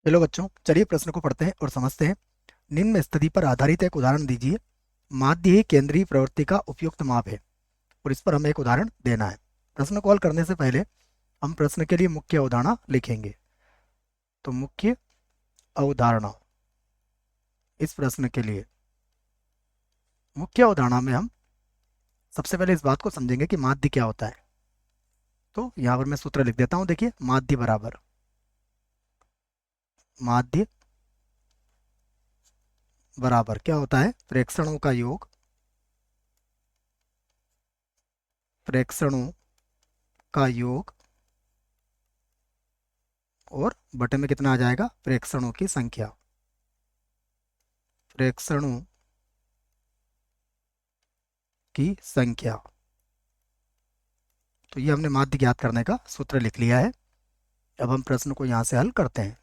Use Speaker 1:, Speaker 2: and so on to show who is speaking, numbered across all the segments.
Speaker 1: चलो बच्चों, चलिए प्रश्न को पढ़ते हैं और समझते हैं। निम्न स्थिति पर आधारित एक उदाहरण दीजिए। माध्य ही केंद्रीय प्रवृत्ति का उपयुक्त माप है, और इस पर हमें एक उदाहरण देना है। प्रश्न को हल करने से पहले हम प्रश्न के लिए मुख्य अवधारणा लिखेंगे। तो मुख्य अवधारणा इस प्रश्न के लिए, मुख्य अवधारणा में हम सबसे पहले इस बात को समझेंगे कि माध्य क्या होता है। तो यहाँ पर मैं सूत्र लिख देता हूँ। देखिए, माध्य बराबर माध्य बराबर क्या होता है? प्रेक्षणों का योग, प्रेक्षणों का योग, और बटे में कितना आ जाएगा? प्रेक्षणों की संख्या। प्रेक्षणों की संख्या। तो ये हमने माध्य ज्ञात करने का सूत्र लिख लिया है। अब हम प्रश्न को यहाँ से हल करते हैं।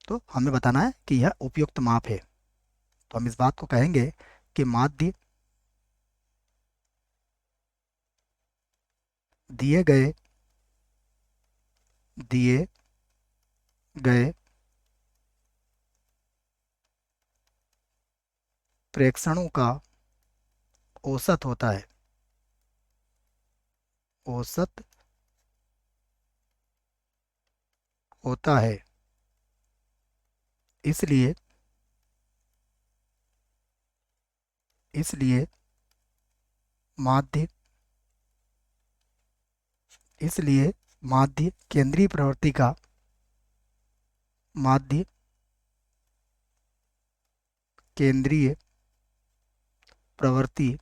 Speaker 1: तो हमें बताना है कि यह उपयुक्त माप है। तो हम इस बात को कहेंगे कि माध्य दिए गए दिए गए प्रेक्षणों का औसत होता है। औसत होता है। इसलिए इसलिए माध्य इसलिए माध्य केंद्रीय प्रवृत्ति का माध्य केंद्रीय प्रवृत्ति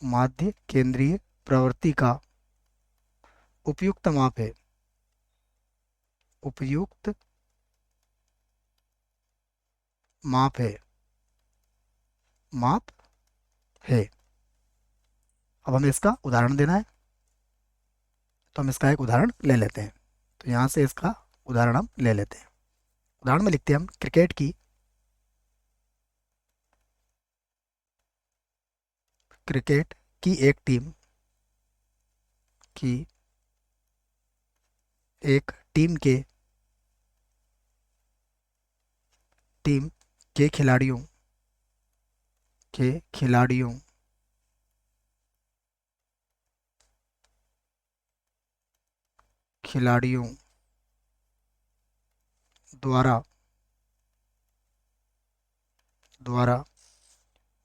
Speaker 1: माध्य केंद्रीय प्रवृत्ति का उपयुक्त माप है। उपयुक्त माप है। माप है। अब हमें इसका उदाहरण देना है। तो हम इसका एक उदाहरण ले लेते हैं। तो यहाँ से इसका उदाहरण हम ले लेते हैं। उदाहरण में लिखते हैं हम क्रिकेट की की एक टीम के खिलाड़ियों खिलाड़ियों द्वारा द्वारा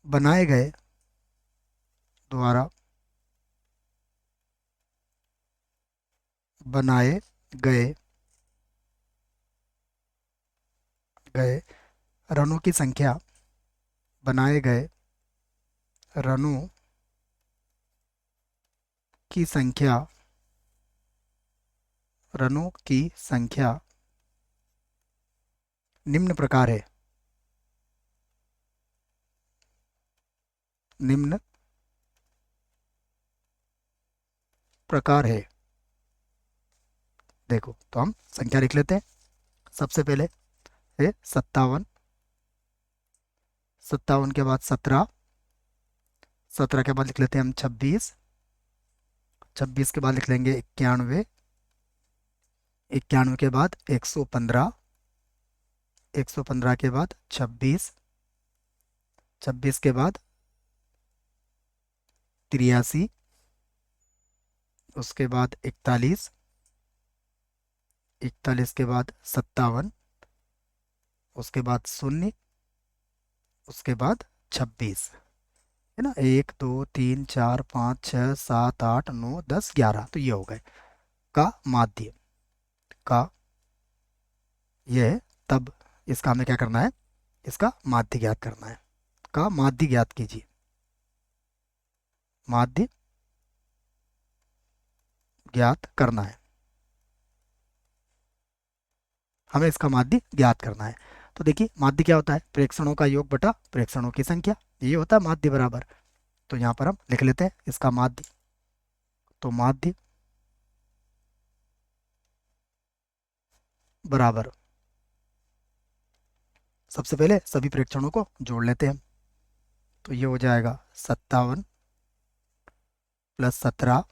Speaker 1: बनाए गए द्वारा बनाए गए गए रनों की संख्या बनाए गए रनों की संख्या रनों की संख्या निम्न प्रकार है। निम्न प्रकार है। देखो, तो हम संख्या लिख लेते हैं। सबसे पहले है 57, 57 के बाद 17, 17 के बाद लिख लेते हैं हम 26, 26 के बाद लिख लेंगे 91, 91 के बाद 115, 115 के बाद 26, 26 के बाद 83, उसके बाद 41, 41 के बाद 57, उसके बाद 0, उसके बाद 26। है ना? 1 2 3 4 5 6 7 8 9 10 11। तो ये हो गए का माध्य का। ये है। तब इसका हमें क्या करना है? इसका माध्य ज्ञात करना है। का माध्य ज्ञात कीजिए। माध्य ज्ञात करना है। हमें इसका माध्य ज्ञात करना है। तो देखिए, माध्य क्या होता है? प्रेक्षणों का योग बटा प्रेक्षणों की संख्या। ये होता है माध्य बराबर। तो यहाँ पर हम लिख लेते हैं इसका माध्य। तो माध्य बराबर, सबसे पहले सभी प्रेक्षणों को जोड़ लेते हैं। तो ये हो जाएगा 57 + 17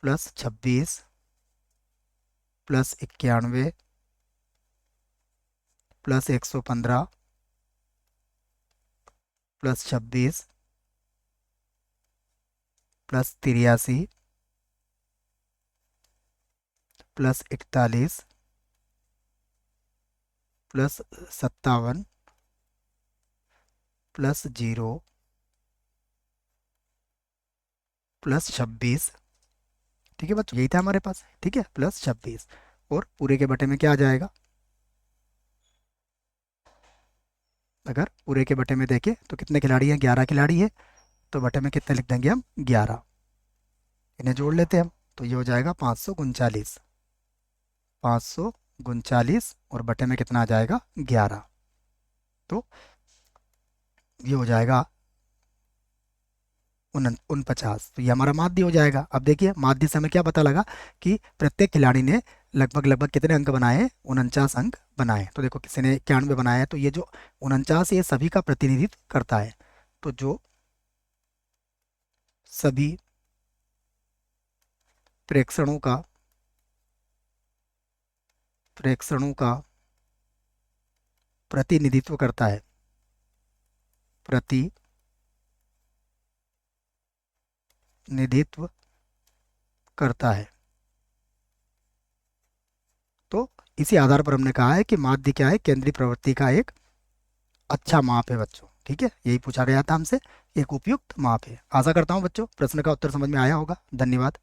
Speaker 1: plus 26 plus 91 plus 115 plus 26 plus 83 plus 41 plus 57 plus 0 plus 26। ठीक है बच्चों, यही था हमारे पास। ठीक है, प्लस 26 और पूरे के बटे में क्या आ जाएगा? अगर पूरे के बटे में देखें तो कितने खिलाड़ी हैं? 11 खिलाड़ी है, तो बटे में कितने लिख देंगे हम? 11। इन्हें जोड़ लेते हैं हम, तो ये हो जाएगा 539। 539 और बटे में कितना आ जाएगा? 11। तो ये हो जाएगा 49। तो ये हमारा माध्य हो जाएगा। अब देखिए माध्य से हमें क्या पता लगा कि प्रत्येक खिलाड़ी ने लगभग लगभग कितने अंक बनाए हैं? 49 अंक बनाए। तो देखो किसी ने 91 बनाया है, तो ये जो 49 ये सभी का प्रतिनिधित्व करता है। तो जो सभी प्रेक्षणों का प्रतिनिधित्व करता है, प्रतिनिधित्व करता है। तो इसी आधार पर हमने कहा है कि माध्य क्या है? केंद्रीय प्रवृत्ति का एक अच्छा माप है बच्चों। ठीक है, यही पूछा गया था हमसे, एक उपयुक्त माप है। आशा करता हूँ बच्चों प्रश्न का उत्तर समझ में आया होगा। धन्यवाद।